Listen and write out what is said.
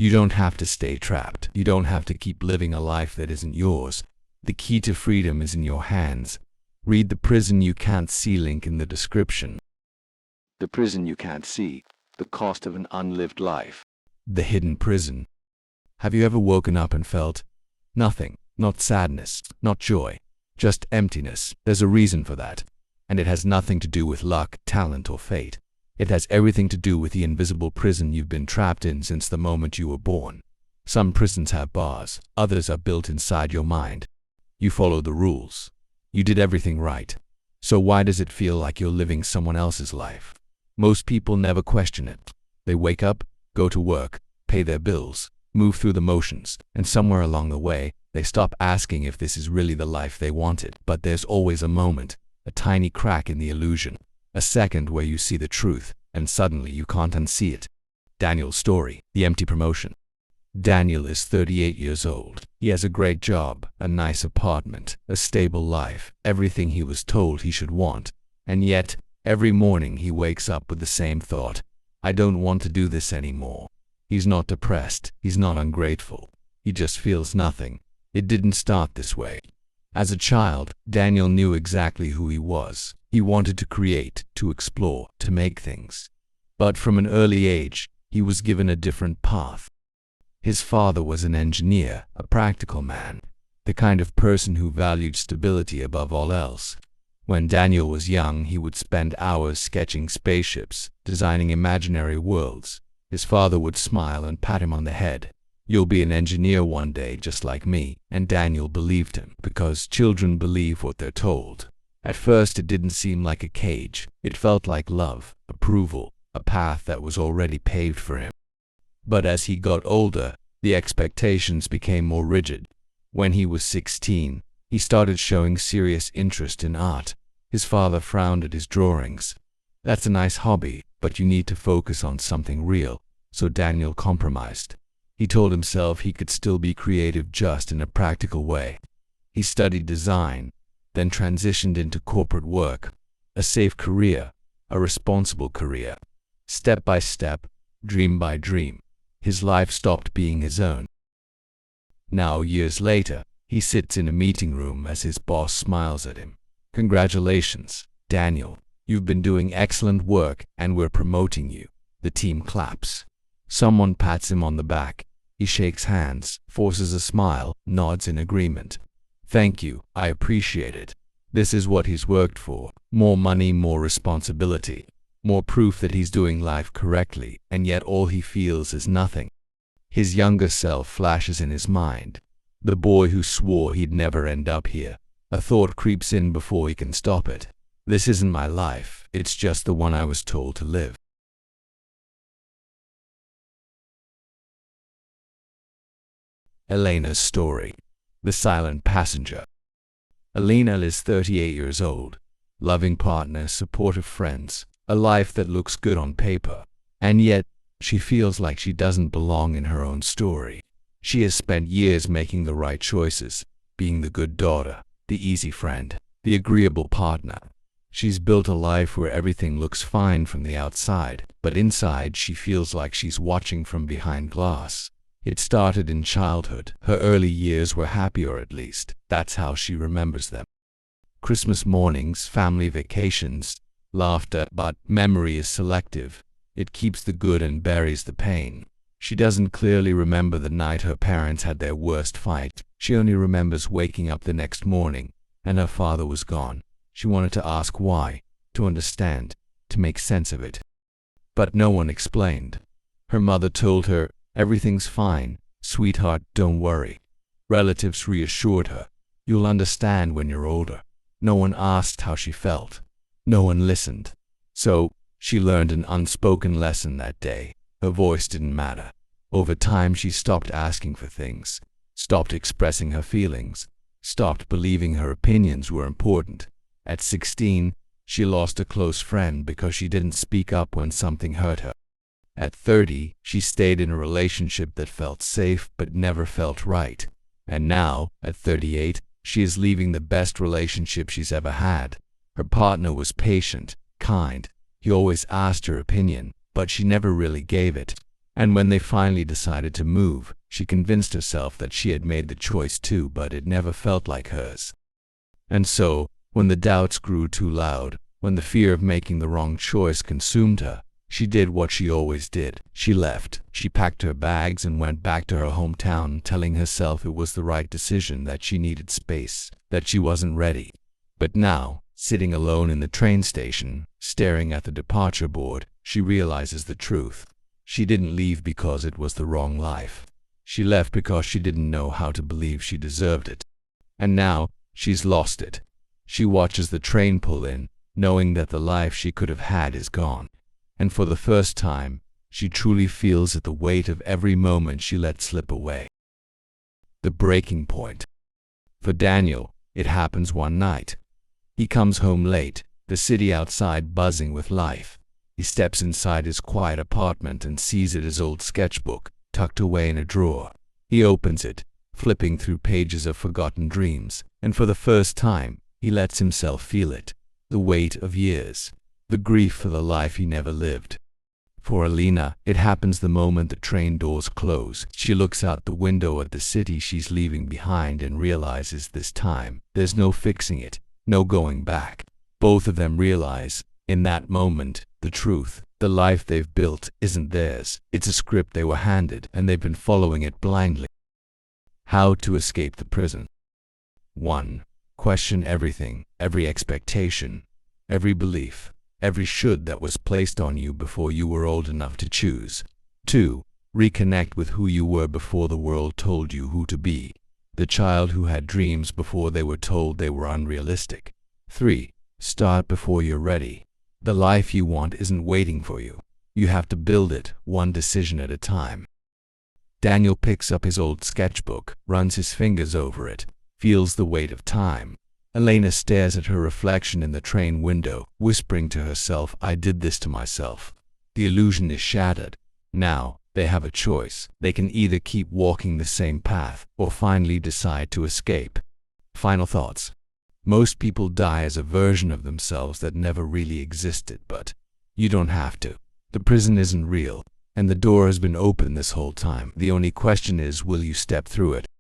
You don't have to stay trapped. You don't have to keep living a life that isn't yours. The key to freedom is in your hands. Read The Prison You Can't See link in the description. The Prison You Can't See, The Cost of an Unlived Life. The Hidden Prison. Have you ever woken up and felt nothing? Not sadness, not joy, just emptiness. There's a reason for that. And it has nothing to do with luck, talent, or fate. It has everything to do with the invisible prison you've been trapped in since the moment you were born. Some prisons have bars, others are built inside your mind. You followed the rules. You did everything right. So why does it feel like you're living someone else's life? Most people never question it. They wake up, go to work, pay their bills, move through the motions, and somewhere along the way, they stop asking if this is really the life they wanted. But there's always a moment, a tiny crack in the illusion, a second where you see the truth, and suddenly you can't unsee it. Daniel's story, the empty promotion. Daniel is 38 years old. He has a great job, a nice apartment, a stable life, everything he was told he should want. And yet, every morning he wakes up with the same thought: I don't want to do this anymore. He's not depressed, he's not ungrateful. He just feels nothing. It didn't start this way. As a child, Daniel knew exactly who he was. He wanted to create, to explore, to make things. But from an early age, he was given a different path. His father was an engineer, a practical man, the kind of person who valued stability above all else. When Daniel was young, he would spend hours sketching spaceships, designing imaginary worlds. His father would smile and pat him on the head. You'll be an engineer one day just like me. And Daniel believed him, because children believe what they're told. At first it didn't seem like a cage. It felt like love, approval, a path that was already paved for him. But as he got older, the expectations became more rigid. When he was 16, he started showing serious interest in art. His father frowned at his drawings. That's a nice hobby, but you need to focus on something real. So Daniel compromised. He told himself he could still be creative just in a practical way. He studied design, then transitioned into corporate work, a safe career, a responsible career. Step by step, dream by dream, his life stopped being his own. Now, years later, he sits in a meeting room as his boss smiles at him. Congratulations, Daniel. You've been doing excellent work and we're promoting you. The team claps. Someone pats him on the back. He shakes hands, forces a smile, nods in agreement. Thank you, I appreciate it. This is what he's worked for. More money, more responsibility. More proof that he's doing life correctly, and yet all he feels is nothing. His younger self flashes in his mind. The boy who swore he'd never end up here. A thought creeps in before he can stop it. This isn't my life, it's just the one I was told to live. Elena's story. The Silent Passenger. Elena is 38 years old. Loving partner, supportive friends, a life that looks good on paper. And yet, she feels like she doesn't belong in her own story. She has spent years making the right choices, being the good daughter, the easy friend, the agreeable partner. She's built a life where everything looks fine from the outside, but inside she feels like she's watching from behind glass. It started in childhood. Her early years were happy, or at least, that's how she remembers them. Christmas mornings, family vacations, laughter, but memory is selective. It keeps the good and buries the pain. She doesn't clearly remember the night her parents had their worst fight. She only remembers waking up the next morning, and her father was gone. She wanted to ask why, to understand, to make sense of it. But no one explained. Her mother told her, everything's fine, sweetheart, don't worry. Relatives reassured her, you'll understand when you're older. No one asked how she felt. No one listened. So, she learned an unspoken lesson that day. Her voice didn't matter. Over time, she stopped asking for things, stopped expressing her feelings, stopped believing her opinions were important. At 16, she lost a close friend because she didn't speak up when something hurt her. At 30, she stayed in a relationship that felt safe but never felt right. And now, at 38, she is leaving the best relationship she's ever had. Her partner was patient, kind. He always asked her opinion, but she never really gave it. And when they finally decided to move, she convinced herself that she had made the choice too, but it never felt like hers. And so, when the doubts grew too loud, when the fear of making the wrong choice consumed her, she did what she always did. She left. She packed her bags and went back to her hometown, telling herself it was the right decision, that she needed space, that she wasn't ready. But now, sitting alone in the train station, staring at the departure board, she realizes the truth. She didn't leave because it was the wrong life. She left because she didn't know how to believe she deserved it. And now, she's lost it. She watches the train pull in, knowing that the life she could have had is gone. And for the first time, she truly feels the weight of every moment she let slip away. The breaking point. For Daniel, it happens one night. He comes home late, the city outside buzzing with life. He steps inside his quiet apartment and sees his old sketchbook, tucked away in a drawer. He opens it, flipping through pages of forgotten dreams, and for the first time, he lets himself feel it. The weight of years. The grief for the life he never lived. For Elena, it happens the moment the train doors close. She looks out the window at the city she's leaving behind and realizes this time, there's no fixing it, no going back. Both of them realize, in that moment, the truth. The life they've built isn't theirs. It's a script they were handed, and they've been following it blindly. How to escape the prison. 1. Question everything, every expectation, every belief, every should that was placed on you before you were old enough to choose. 2. Reconnect with who you were before the world told you who to be. The child who had dreams before they were told they were unrealistic. 3. Start before you're ready. The life you want isn't waiting for you. You have to build it, one decision at a time. Daniel picks up his old sketchbook, runs his fingers over it, feels the weight of time. Elena stares at her reflection in the train window, whispering to herself, I did this to myself. The illusion is shattered. Now, they have a choice. They can either keep walking the same path, or finally decide to escape. Final thoughts. Most people die as a version of themselves that never really existed, but you don't have to. The prison isn't real, and the door has been open this whole time. The only question is, will you step through it?